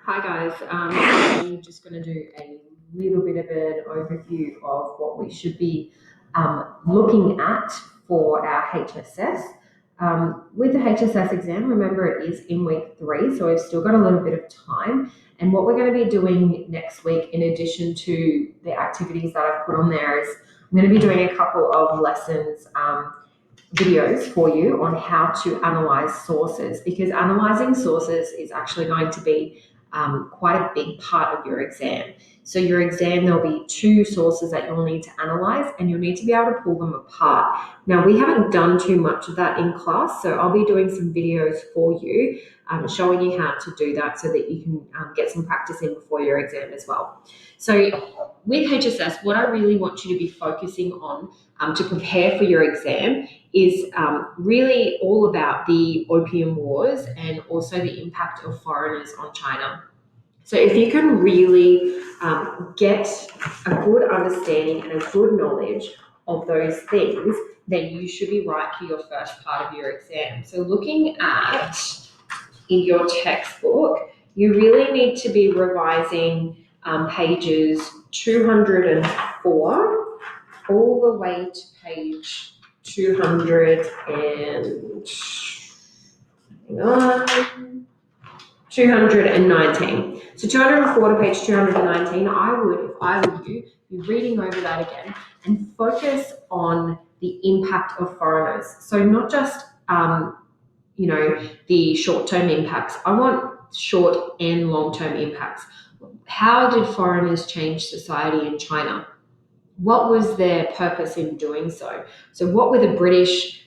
Hi guys, I'm just going to do a little bit of an overview of what we should be looking at for our HSS. With the HSS exam, remember it is in week 3, so we've still got a little bit of time. And what we're going to be doing next week, in addition to the activities that I've put on there, is I'm going to be doing a couple of lessons. Videos for you on how to analyze sources, because analyzing sources is actually going to be quite a big part of your exam. So your exam, there'll be 2 sources that you'll need to analyze, and you'll need to be able to pull them apart. Now, we haven't done too much of that in class, so I'll be doing some videos for you, showing you how to do that so that you can get some practice in before your exam as well. So with HSS, what I really want you to be focusing on to prepare for your exam is really all about the Opium Wars and also the impact of foreigners on China. So if you can really get a good understanding and a good knowledge of those things, then you should be right for your first part of your exam. So looking at in your textbook, you really need to be revising pages 204 all the way to page 200 and 219. So 204 to page 219, I would, if I were you, be reading over that again and focus on the impact of foreigners. So not just, the short-term impacts. I want short and long-term impacts. How did foreigners change society in China? What was their purpose in doing so? So what were the British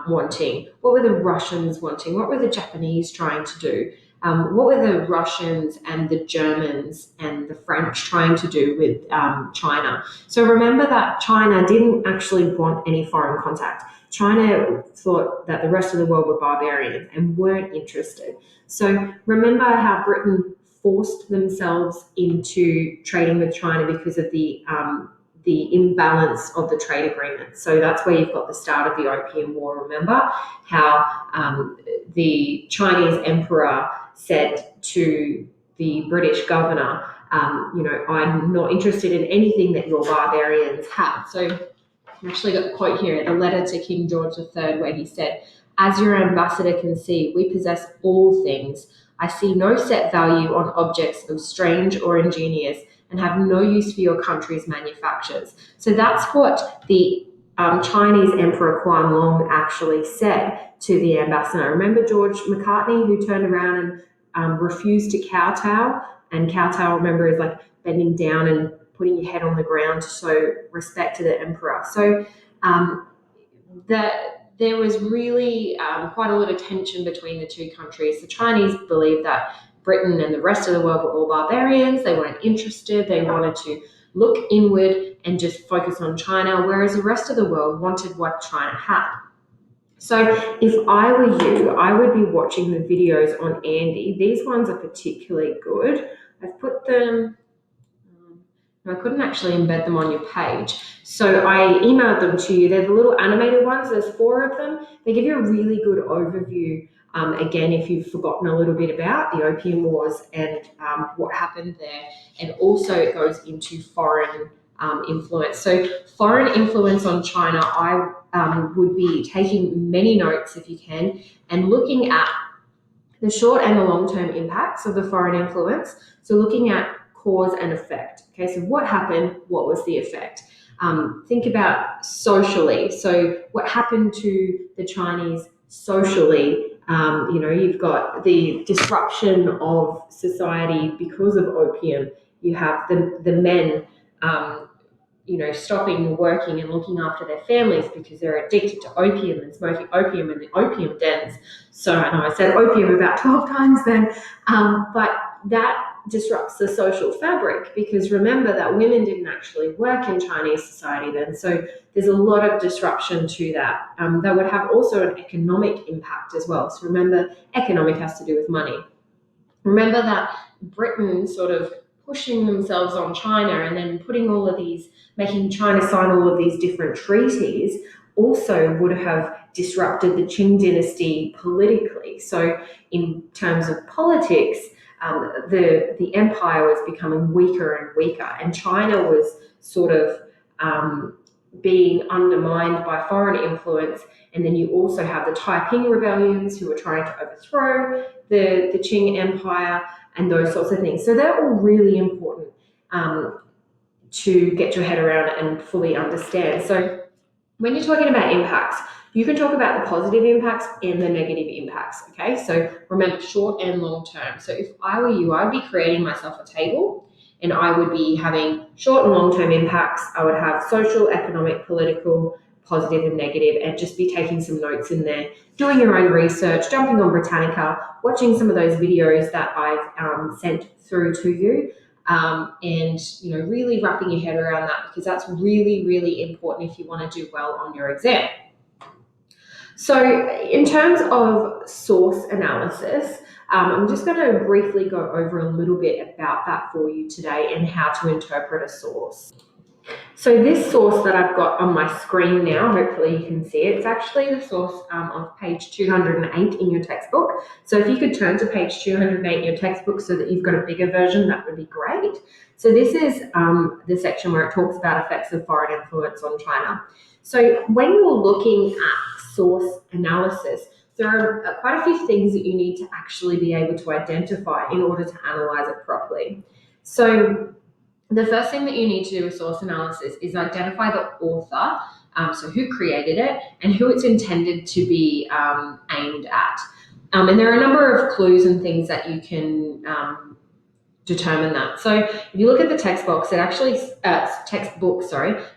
wanting? What were the Russians wanting? What were the Japanese trying to do? What were the Russians and the Germans and the French trying to do with China? So remember that China didn't actually want any foreign contact. China thought that the rest of the world were barbarians and weren't interested. So remember how Britain forced themselves into trading with China because of the imbalance of the trade agreement. So that's where you've got the start of the Opium War. Remember how the Chinese emperor said to the British governor, I'm not interested in anything that your barbarians have. So I actually got the quote here, the letter to King George III, where he said, "As your ambassador can see, we possess all things. I see no set value on objects of strange or ingenious, and have no use for your country's manufactures." So that's what the Chinese Emperor Qianlong actually said to the ambassador. Remember George McCartney, who turned around and refused to kowtow? And kowtow, remember, is like bending down and putting your head on the ground to show respect to the emperor. So there was really quite a lot of tension between the 2 countries. The Chinese believed that Britain and the rest of the world were all barbarians. They weren't interested. They wanted to look inward and just focus on China, whereas the rest of the world wanted what China had. So if I were you, I would be watching the videos on Andy. These ones are particularly good. I've put them... I couldn't actually embed them on your page. So I emailed them to you. They're the little animated ones. There's 4 of them. They give you a really good overview, again, if you've forgotten a little bit about the Opium Wars and what happened there. And also it goes into foreign influence. So foreign influence on China, I would be taking many notes if you can, and looking at the short and the long-term impacts of the foreign influence. So looking at cause and effect. Okay, so what happened? What was the effect? Think about socially. So what happened to the Chinese socially? You've got the disruption of society because of opium. You have the men, stopping working and looking after their families because they're addicted to opium and smoking opium in the opium dens. So I know I said opium about 12 times then, but that disrupts the social fabric, because remember that women didn't actually work in Chinese society then. So there's a lot of disruption to that. That would have also an economic impact as well. So remember, economic has to do with money. Remember that Britain sort of pushing themselves on China and then making China sign all of these different treaties also would have disrupted the Qing Dynasty politically. So in terms of politics, the empire was becoming weaker and weaker, and China was sort of being undermined by foreign influence. And then you also have the Taiping rebellions who were trying to overthrow the Qing Empire and those sorts of things. So they're all really important to get your head around and fully understand. So when you're talking about impacts, you can talk about the positive impacts and the negative impacts, okay? So remember, short and long term. So if I were you, I would be creating myself a table, and I would be having short and long-term impacts. I would have social, economic, political, positive and negative, and just be taking some notes in there, doing your own research, jumping on Britannica, watching some of those videos that I've sent through to you, and really wrapping your head around that, because that's really, really important if you want to do well on your exam. So in terms of source analysis, I'm just going to briefly go over a little bit about that for you today and how to interpret a source. So this source that I've got on my screen now, hopefully you can see it, it's actually the source of page 208 in your textbook. So if you could turn to page 208 in your textbook so that you've got a bigger version, that would be great. So this is the section where it talks about effects of foreign influence on China. So when you're looking at source analysis, there are quite a few things that you need to actually be able to identify in order to analyze it properly. So the first thing that you need to do with source analysis is identify the author, so who created it and who it's intended to be aimed at. And there are a number of clues and things that you can determine that. So if you look at the text box, textbook,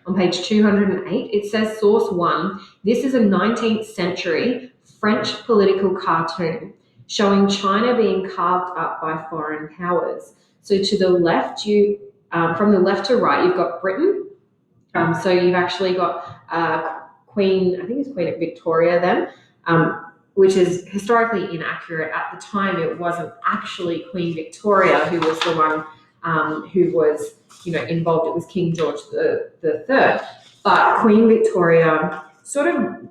on page 208, it says source 1. This is a 19th century French political cartoon showing China being carved up by foreign powers. So to the left, from the left to right, you've got Britain. So you've actually got Queen, I think it's Queen Victoria then, which is historically inaccurate. At the time, it wasn't actually Queen Victoria who was the one who was, involved. It was King George the Third. But Queen Victoria sort of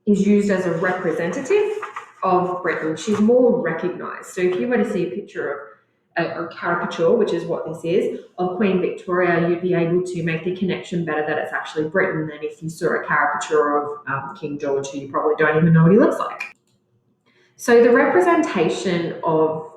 is used as a representative of Britain. She's more recognised. So if you were to see a picture of a caricature, which is what this is, of Queen Victoria, you'd be able to make the connection better that it's actually Britain than if you saw a caricature of King George, who you probably don't even know what he looks like. So the representation of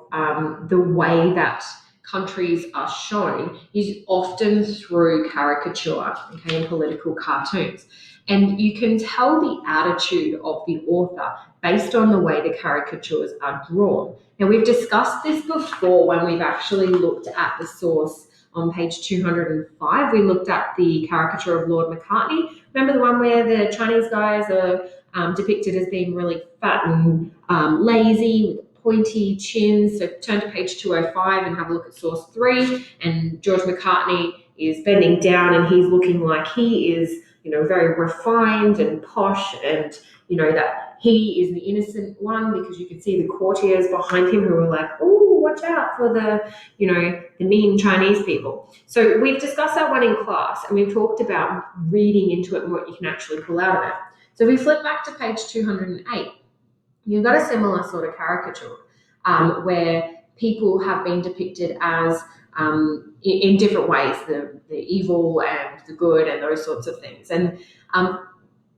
the way that countries are shown is often through caricature, okay, and political cartoons. And you can tell the attitude of the author based on the way the caricatures are drawn. Now, we've discussed this before when we've actually looked at the source on page 205. We looked at the caricature of Lord Macartney. Remember the one where the Chinese guys are depicted as being really fat and lazy with pointy chins? So turn to page 205 and have a look at source 3. And George McCartney is bending down and he's looking like he is, very refined and posh, and that he is the innocent one, because you can see the courtiers behind him who are like, oh, watch out for the mean Chinese people. So we've discussed that one in class, and we've talked about reading into it and what you can actually pull out of it. So if we flip back to page 208, you've got a similar sort of caricature where people have been depicted as in different ways, the evil and the good and those sorts of things. And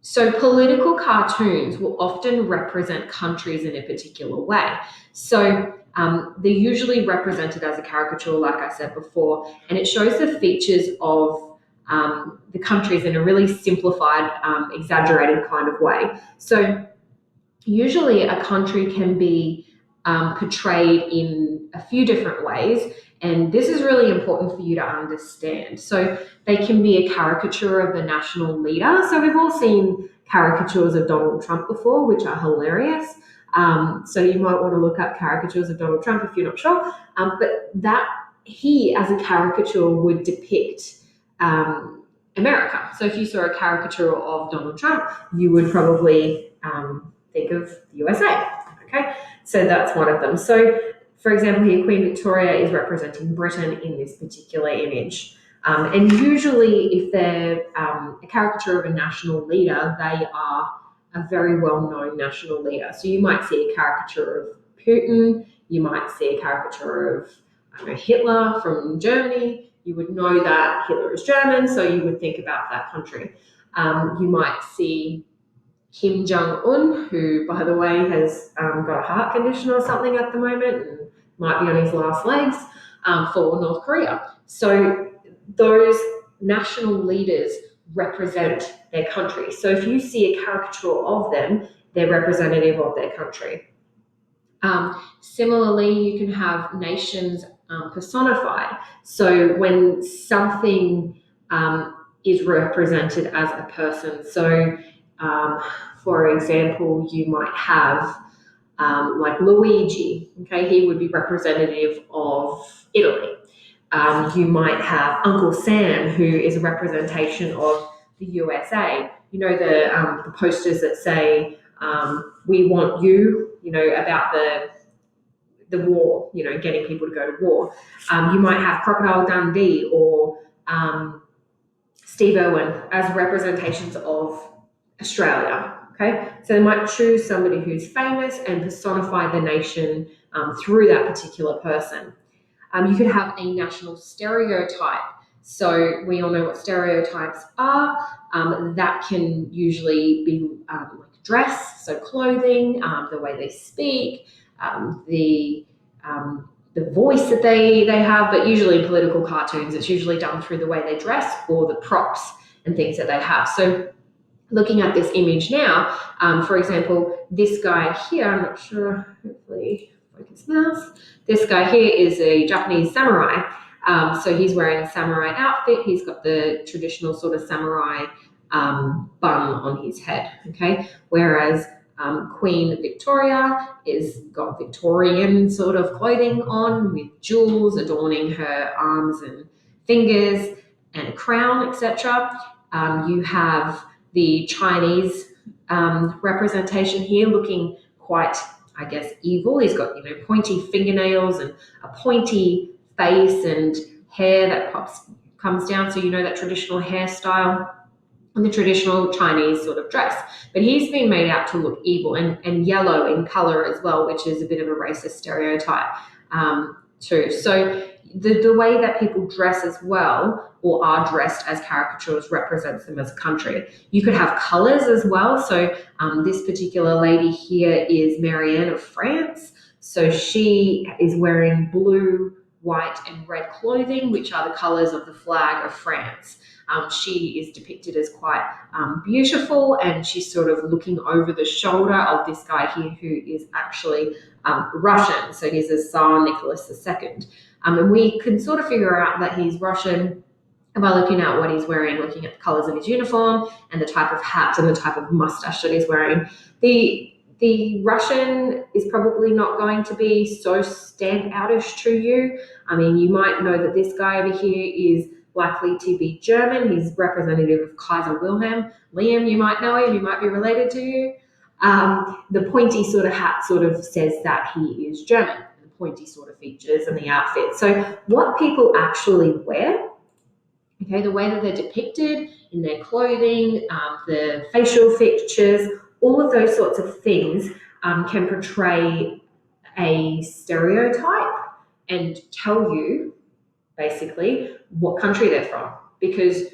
so political cartoons will often represent countries in a particular way. So they're usually represented as a caricature, like I said before, and it shows the features of the countries in a really simplified, exaggerated kind of way. So usually a country can be portrayed in a few different ways, and this is really important for you to understand. So they can be a caricature of the national leader. So we've all seen caricatures of Donald Trump before, which are hilarious. So you might want to look up caricatures of Donald Trump if you're not sure. But that he, as a caricature, would depict America. So if you saw a caricature of Donald Trump, you would probably think of the USA. Okay, so that's one of them. So, for example, here Queen Victoria is representing Britain in this particular image. And usually if they're a caricature of a national leader, they are a very well-known national leader. So you might see a caricature of Putin you might see a caricature of, I don't know, Hitler from Germany. You would know that Hitler is German, so you would think about that country. You might see Kim Jong-un, who, by the way, has got a heart condition or something at the moment and might be on his last legs, for North Korea. So those national leaders represent their country. So if you see a caricature of them, they're representative of their country. Similarly, you can have nations personified. So when something is represented as a person, so for example, you might have like Luigi, okay, he would be representative of Italy. You might have Uncle Sam, who is a representation of the USA. You know, the posters that say, we want you, you know, about the war, you know, getting people to go to war. You might have Crocodile Dundee or Steve Irwin as representations of Australia. Okay, so they might choose somebody who's famous and personify the nation through that particular person. You could have a national stereotype. So we all know what stereotypes are. That can usually be like dress, so clothing, the way they speak, the voice that they have. But usually in political cartoons, it's usually done through the way they dress or the props and things that they have. So looking at this image now, for example, this guy here, I'm not sure, hopefully focus mouse. This guy here is a Japanese samurai. So he's wearing a samurai outfit. He's got the traditional sort of samurai bun on his head, okay? Whereas Queen Victoria is got Victorian sort of clothing on with jewels adorning her arms and fingers and a crown, etc. You have the Chinese representation here looking quite, I guess, evil. He's got, you know, pointy fingernails and a pointy face and hair that comes down, so you know that traditional hairstyle and the traditional Chinese sort of dress. But he's been made out to look evil and yellow in color as well, which is a bit of a racist stereotype too. So the way that people dress as well, or are dressed as caricatures, represents them as a country. You could have colors as well. So this particular lady here is Marianne of France. So she is wearing blue, white, and red clothing, which are the colors of the flag of France. She is depicted as quite beautiful, and she's sort of looking over the shoulder of this guy here who is actually Russian. So he's the Tsar Nicholas II. And we can sort of figure out that he's Russian by looking at what he's wearing, looking at the colors of his uniform and the type of hat and the type of mustache that he's wearing. The Russian is probably not going to be so standoutish to you. I mean, you might know that this guy over here is likely to be German. He's representative of Kaiser Wilhelm. Liam, you might know him, he might be related to you. The pointy sort of hat sort of says that he is German, the pointy sort of features and the outfit. So what people actually wear, okay, the way that they're depicted in their clothing, the facial features, all of those sorts of things can portray a stereotype and tell you basically what country they're from, because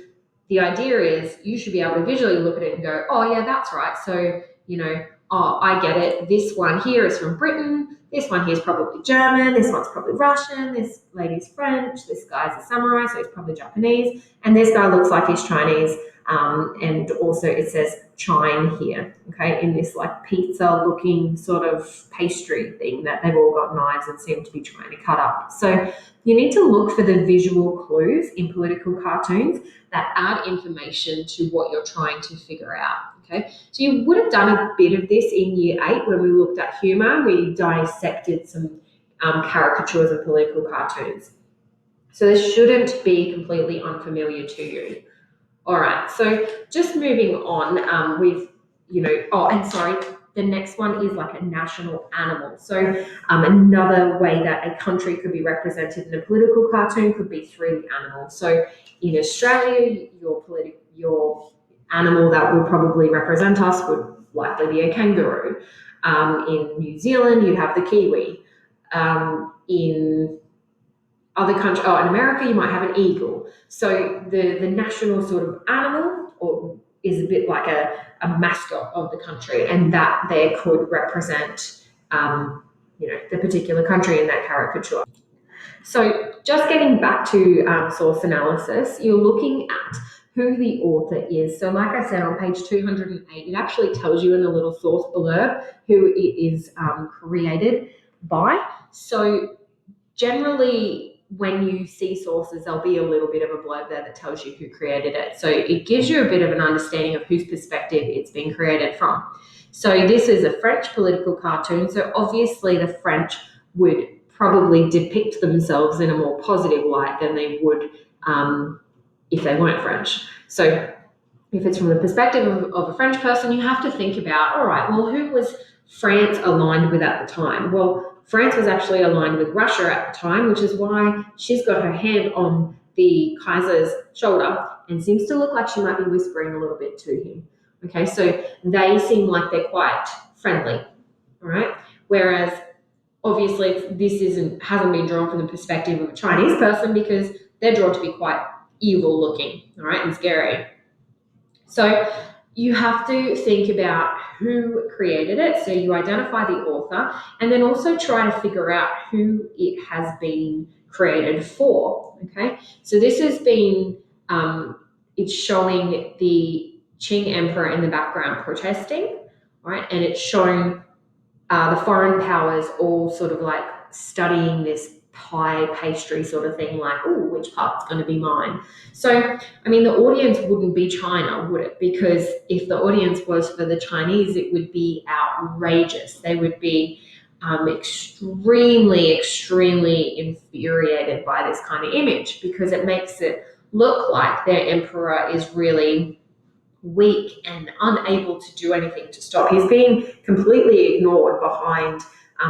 the idea is you should be able to visually look at it and go, oh yeah, that's right. So, you know, oh, I get it. This one here is from Britain. This one here is probably German. This one's probably Russian. This lady's French. This guy's a samurai, so he's probably Japanese. And this guy looks like he's Chinese. And also it says Chine here, okay, in this like pizza looking sort of pastry thing that they've all got knives and seem to be trying to cut up. So you need to look for the visual clues in political cartoons that add information to what you're trying to figure out. Okay, so you would have done a bit of this in year 8 when we looked at humour. We dissected some caricatures of political cartoons. So this shouldn't be completely unfamiliar to you. All right, so just moving on with, you know, oh, and sorry, the next one is like a national animal. So another way that a country could be represented in a political cartoon could be through the animal. So in Australia, your animal that would probably represent us would likely be a kangaroo. In New Zealand, you have the kiwi. in other countries, in America, you might have an eagle. So the national sort of animal or is a bit like a mascot of the country, and that there could represent, the particular country in that caricature. So just getting back to source analysis, you're looking at who the author is. So like I said, on page 208, it actually tells you in a little source blurb who it is created by. So generally, when you see sources, there'll be a little bit of a blurb there that tells you who created it. So it gives you a bit of an understanding of whose perspective it's been created from. So this is a French political cartoon. So obviously the French would probably depict themselves in a more positive light than they would if they weren't French. So if it's from the perspective of a French person, you have to think about, all right, well, who was France aligned with at the time? Well, France was actually aligned with Russia at the time, which is why she's got her hand on the Kaiser's shoulder and seems to look like she might be whispering a little bit to him. Okay, so they seem like they're quite friendly, all right? Whereas obviously this hasn't been drawn from the perspective of a Chinese person because they're drawn to be quite evil looking, all right, and scary. So you have to think about who created it. So you identify the author and then also try to figure out who it has been created for. Okay, so this has been, it's showing the Qing emperor in the background protesting, right? And it's showing the foreign powers all sort of like studying this pie pastry sort of thing, like, oh, which part's going to be mine? So, I mean, the audience wouldn't be China, would it? Because if the audience was for the Chinese, it would be outrageous. They would be extremely, extremely infuriated by this kind of image because it makes it look like their emperor is really weak and unable to do anything to stop. He's being completely ignored behind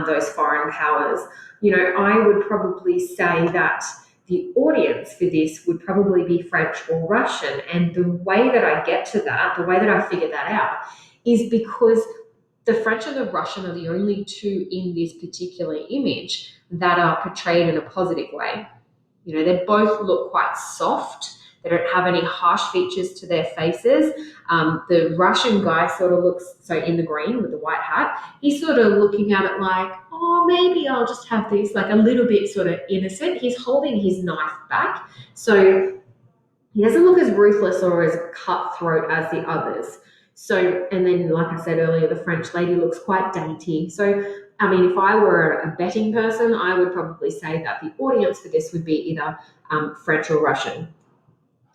those foreign powers. I would probably say that the audience for this would probably be French or Russian. And the way that I get to that, the way that I figure that out, is because the French and the Russian are the only two in this particular image that are portrayed in a positive way. They both look quite soft. They don't have any harsh features to their faces. The Russian guy sort of looks, so in the green with the white hat, he's sort of looking at it like, oh, maybe I'll just have this, like a little bit sort of innocent. He's holding his knife back. So he doesn't look as ruthless or as cutthroat as the others. So, and then like I said earlier, the French lady looks quite dainty. So, I mean, if I were a betting person, I would probably say that the audience for this would be either French or Russian.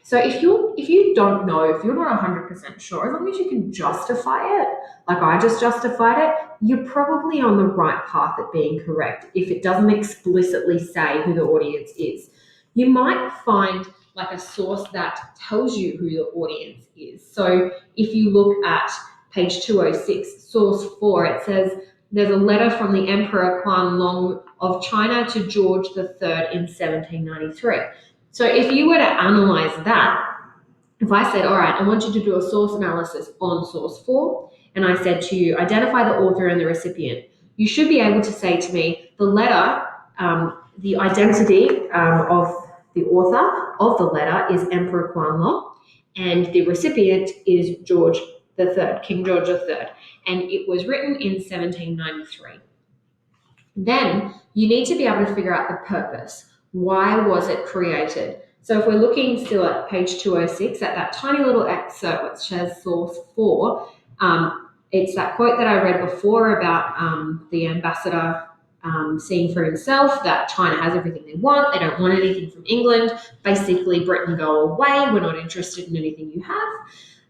So if you don't know, if you're not 100% sure, as long as you can justify it, like I just justified it, you're probably on the right path at being correct if it doesn't explicitly say who the audience is. You might find like a source that tells you who the audience is. So if you look at page 206, source 4, it says there's a letter from the Emperor Qianlong of China to George III in 1793. So if you were to analyze that, if I said, all right, I want you to do a source analysis on source 4, and I said to you, identify the author and the recipient, you should be able to say to me, the letter, the identity of the author of the letter is Emperor Qianlong, and the recipient is George III, King George III, and it was written in 1793. Then you need to be able to figure out the purpose. Why was it created? So if we're looking still at page 206, at that tiny little excerpt which says source 4, it's that quote that I read before about the ambassador seeing for himself that China has everything they want. They don't want anything from England. Basically, Britain, go away. We're not interested in anything you have.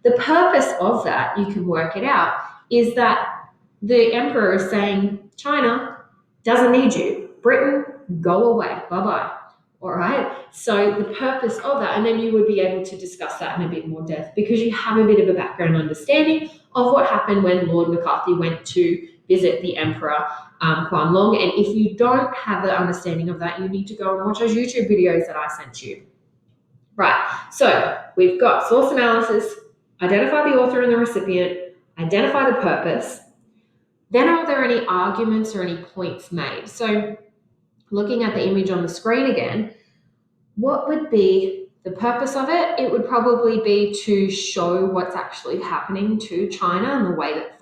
The purpose of that, you can work it out, is that the emperor is saying, China doesn't need you. Britain, go away. Bye-bye. All right. So the purpose of that, and then you would be able to discuss that in a bit more depth because you have a bit of a background understanding of what happened when Lord McCarthy went to visit the Emperor Qianlong. And if you don't have the understanding of that, you need to go and watch those YouTube videos that I sent you. Right. So we've got source analysis, identify the author and the recipient, identify the purpose. Then are there any arguments or any points made? So looking at the image on the screen again, what would be the purpose of it? It would probably be to show what's actually happening to China and the way that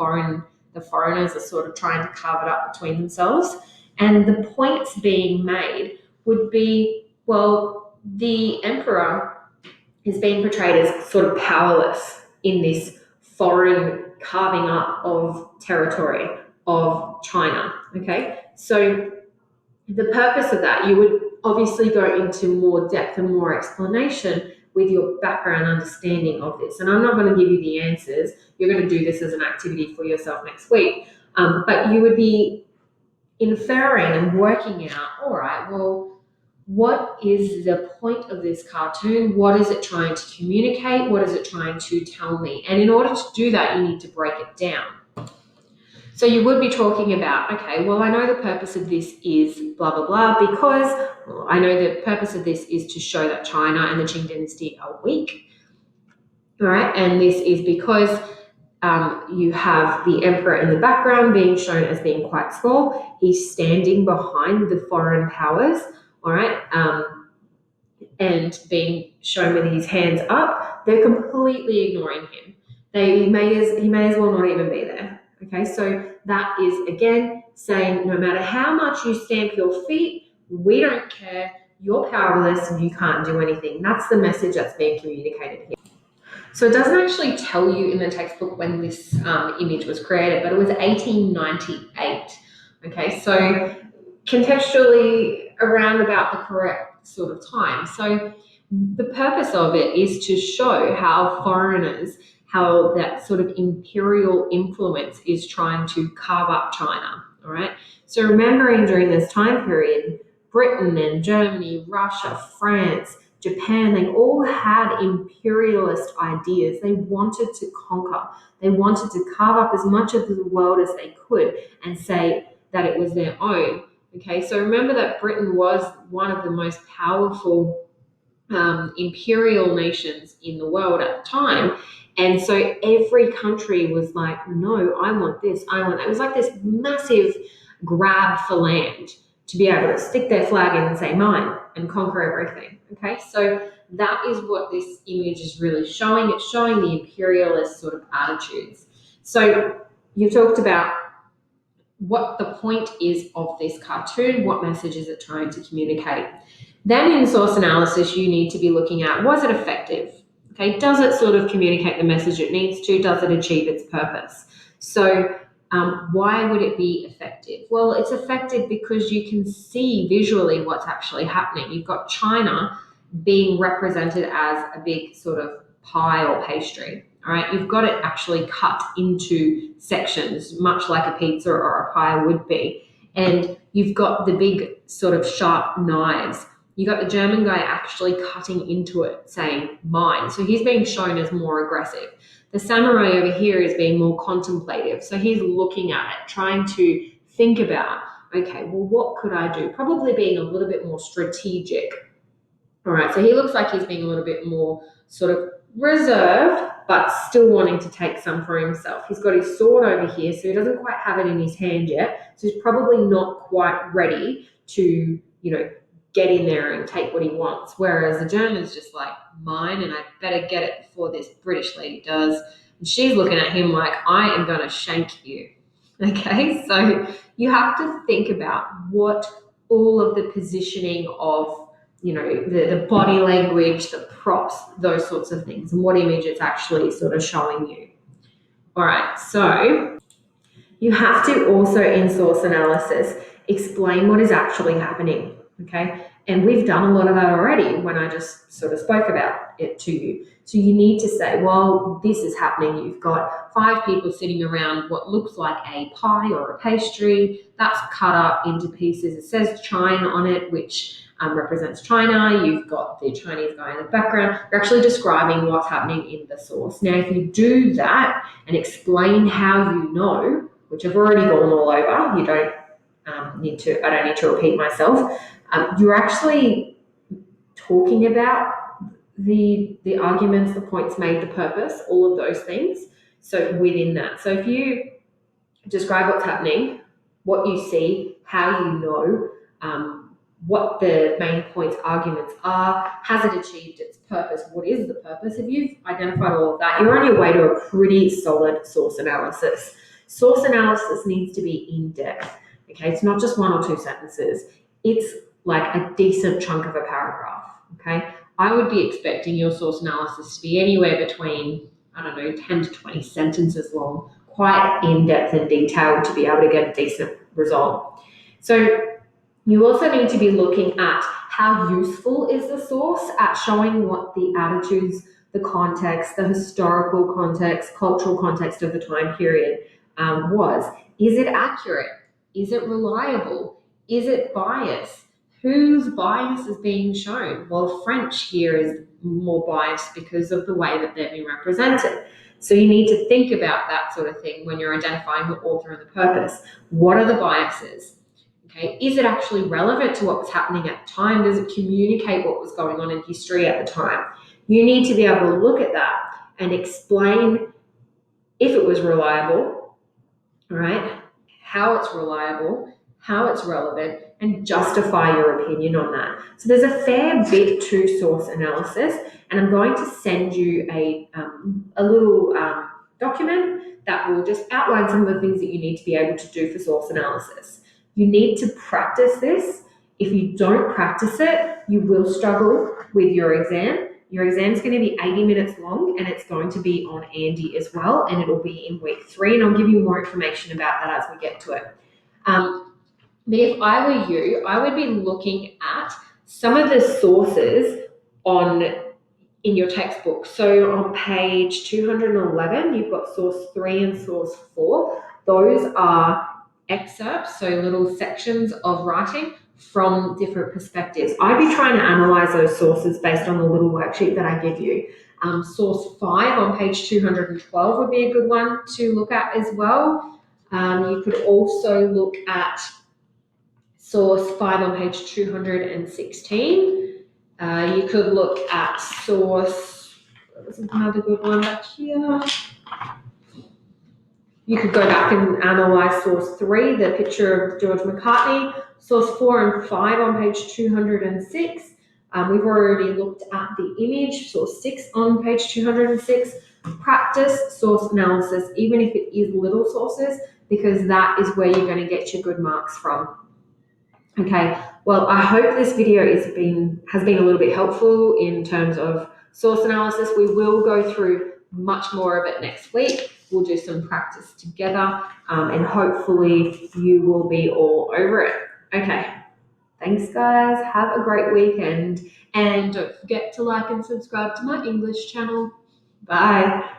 the foreigners are sort of trying to carve it up between themselves. And the points being made would be, well, the emperor is being portrayed as sort of powerless in this foreign carving up of territory of China. Okay, so the purpose of that, you would obviously go into more depth and more explanation with your background understanding of this. And I'm not going to give you the answers. You're going to do this as an activity for yourself next week. But you would be inferring and working out, all right, well, what is the point of this cartoon? What is it trying to communicate? What is it trying to tell me? And in order to do that, you need to break it down. So you would be talking about, okay, well, I know the purpose of this is blah, blah, blah, because I know the purpose of this is to show that China and the Qing Dynasty are weak. All right. And this is because you have the emperor in the background being shown as being quite small. He's standing behind the foreign powers. All right. And being shown with his hands up. They're completely ignoring him. He may as well not even be there. Okay, so that is again saying no matter how much you stamp your feet, we don't care. You're powerless and you can't do anything. That's the message that's being communicated here. So it doesn't actually tell you in the textbook when this image was created, but it was 1898. Okay, so contextually around about the correct sort of time. So the purpose of it is to show how foreigners, how that sort of imperial influence is trying to carve up China. All right. So remembering during this time period, Britain and Germany, Russia, France, Japan, they all had imperialist ideas. They wanted to conquer. They wanted to carve up as much of the world as they could and say that it was their own. Okay, so remember that Britain was one of the most powerful imperial nations in the world at the time. And so every country was like, no, I want this, I want that. It was like this massive grab for land to be able to stick their flag in and say mine and conquer everything. Okay, so that is what this image is really showing. It's showing the imperialist sort of attitudes. So you talked about what the point is of this cartoon, what message is it trying to communicate. Then in source analysis, you need to be looking at, was it effective? Okay, does it sort of communicate the message it needs to? Does it achieve its purpose? So why would it be effective? Well, it's effective because you can see visually what's actually happening. You've got China being represented as a big sort of pie or pastry. All right, you've got it actually cut into sections, much like a pizza or a pie would be. And you've got the big sort of sharp knives. You got the German guy actually cutting into it, saying mine. So he's being shown as more aggressive. The samurai over here is being more contemplative. So he's looking at it, trying to think about, okay, well, what could I do? Probably being a little bit more strategic. All right, so he looks like he's being a little bit more sort of reserved, but still wanting to take some for himself. He's got his sword over here, so he doesn't quite have it in his hand yet. So he's probably not quite ready to, get in there and take what he wants. Whereas the German's just like, mine, and I better get it before this British lady does. And she's looking at him like, I am going to shank you. Okay, so you have to think about what all of the positioning of, the body language, the props, those sorts of things, and what image it's actually sort of showing you. All right, so you have to also, in source analysis, explain what is actually happening. Okay, and we've done a lot of that already when I just sort of spoke about it to you. So you need to say, well, this is happening. You've got 5 people sitting around what looks like a pie or a pastry that's cut up into pieces. It says China on it, which represents China. You've got the Chinese guy in the background. You're actually describing what's happening in the source. Now, if you do that and explain how you know, which I've already gone all over, you don't I don't need to repeat myself. You're actually talking about the arguments, the points made, the purpose, all of those things. So within that, so if you describe what's happening, what you see, how you know, what the main points, arguments are. Has it achieved its purpose? What is the purpose? If you've identified all of that, you're on your way to a pretty solid source analysis. Source analysis needs to be in depth. Okay, it's not just one or two sentences. It's like a decent chunk of a paragraph. Okay, I would be expecting your source analysis to be anywhere between, I don't know, 10 to 20 sentences long, quite in depth and detailed to be able to get a decent result. So you also need to be looking at how useful is the source at showing what the attitudes, the context, the historical context, cultural context of the time period was. Is it accurate? Is it reliable? Is it biased? Whose bias is being shown? Well, French here is more biased because of the way that they're being represented. So you need to think about that sort of thing when you're identifying the author and the purpose. What are the biases? Okay, is it actually relevant to what was happening at the time? Does it communicate what was going on in history at the time? You need to be able to look at that and explain if it was reliable, all right, how it's reliable, how it's relevant, and justify your opinion on that. So there's a fair bit to source analysis, and I'm going to send you a little document that will just outline some of the things that you need to be able to do for source analysis. You need to practice this. If you don't practice it, you will struggle with your exam. Your exam is going to be 80 minutes long, and it's going to be on Andy as well, and it'll be in week 3, and I'll give you more information about that as we get to it. But if I were you, I would be looking at some of the sources in your textbook. So on page 211, you've got source 3 and source 4. Those are excerpts, so little sections of writing from different perspectives. I'd be trying to analyze those sources based on the little worksheet that I give you. Source 5 on page 212 would be a good one to look at as well. You could also look at source 5 on page 216. You could look at source, there's another good one back here. You could go back and analyse source 3, the picture of George McCartney. Source 4 and 5 on page 206. We've already looked at the image, source 6 on page 206. Practice source analysis, even if it is little sources, because that is where you're going to get your good marks from. Okay, well, I hope this video has been a little bit helpful in terms of source analysis. We will go through much more of it next week. We'll do some practice together, and hopefully you will be all over it. Okay, thanks guys. Have a great weekend, and don't forget to like and subscribe to my English channel. Bye.